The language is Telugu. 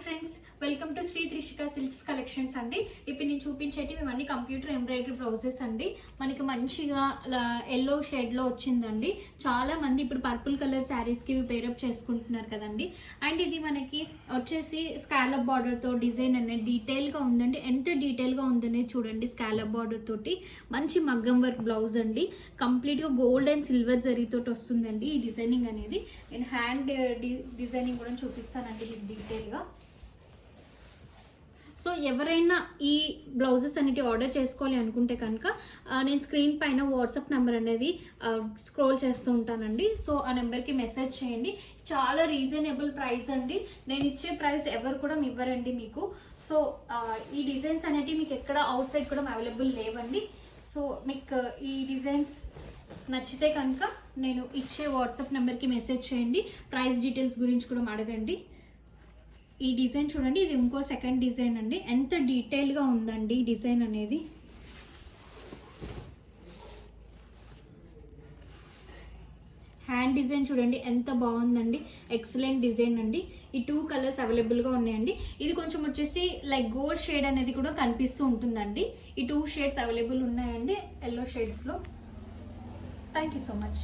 Friends, welcome to Sri Trishika Silks collections అండి. ఇప్పుడు నేను చూపించేటివి ఇవన్నీ కంప్యూటర్ ఎంబ్రాయిడరీ బ్లౌజెస్ అండి. మనకి మంచిగా ఎల్లో షేడ్ లో వచ్చిందండి. చాలా మంది ఇప్పుడు పర్పుల్ కలర్ శారీస్ కి పేరప్ చేసుకుంటున్నారు కదండి. అండ్ ఇది మనకి వచ్చేసి స్కాలప్ బార్డర్ తో డిజైన్ అనేది డీటెయిల్ గా ఉందండి. ఎంత డీటెయిల్ గా ఉందనేది చూడండి. స్కాలప్ బార్డర్ తోటి మంచి మగ్గం వర్క్ బ్లౌజ్ అండి. కంప్లీట్ గా గోల్డ్ అండ్ సిల్వర్ జరీ తోటి వస్తుందండి ఈ డిజైనింగ్ అనేది. నేను హ్యాండ్ డిజైనింగ్ కూడా చూపిస్తానండి మీకు డీటెయిల్ గా. సో ఎవరైనా ఈ బ్లౌజెస్ అనేవి ఆర్డర్ చేసుకోవాలి అనుకుంటే కనుక నేను స్క్రీన్ పైన వాట్సాప్ నెంబర్ అనేది స్క్రోల్ చేస్తూ ఉంటానండి. సో ఆ నెంబర్కి మెసేజ్ చేయండి. చాలా రీజనబుల్ ప్రైస్ అండి. నేను ఇచ్చే ప్రైస్ ఎవరు కూడా ఇవ్వరండి మీకు. సో ఈ డిజైన్స్ అనేవి మీకు ఎక్కడ అవుట్ సైడ్ కూడా అవైలబుల్ లేవండి. సో మీకు ఈ డిజైన్స్ నచ్చితే కనుక నేను ఇచ్చే వాట్సాప్ నెంబర్కి మెసేజ్ చేయండి. ప్రైస్ డీటెయిల్స్ గురించి కూడా అడగండి. ఈ డిజైన్ చూడండి, ఇది ఇంకో సెకండ్ డిజైన్ అండి. ఎంత డీటెయిల్గా ఉందండి ఈ డిజైన్ అనేది. హ్యాండ్ డిజైన్ చూడండి ఎంత బాగుందండి. ఎక్సలెంట్ డిజైన్ అండి. ఈ 2 కలర్స్ అవైలబుల్గా ఉన్నాయండి. ఇది కొంచెం వచ్చేసి లైక్ గోల్డ్ షేడ్ అనేది కూడా కనిపిస్తూ ఉంటుందండి. ఈ 2 షేడ్స్ అవైలబుల్ ఉన్నాయండి ఎల్లో షేడ్స్లో. Thank you so much.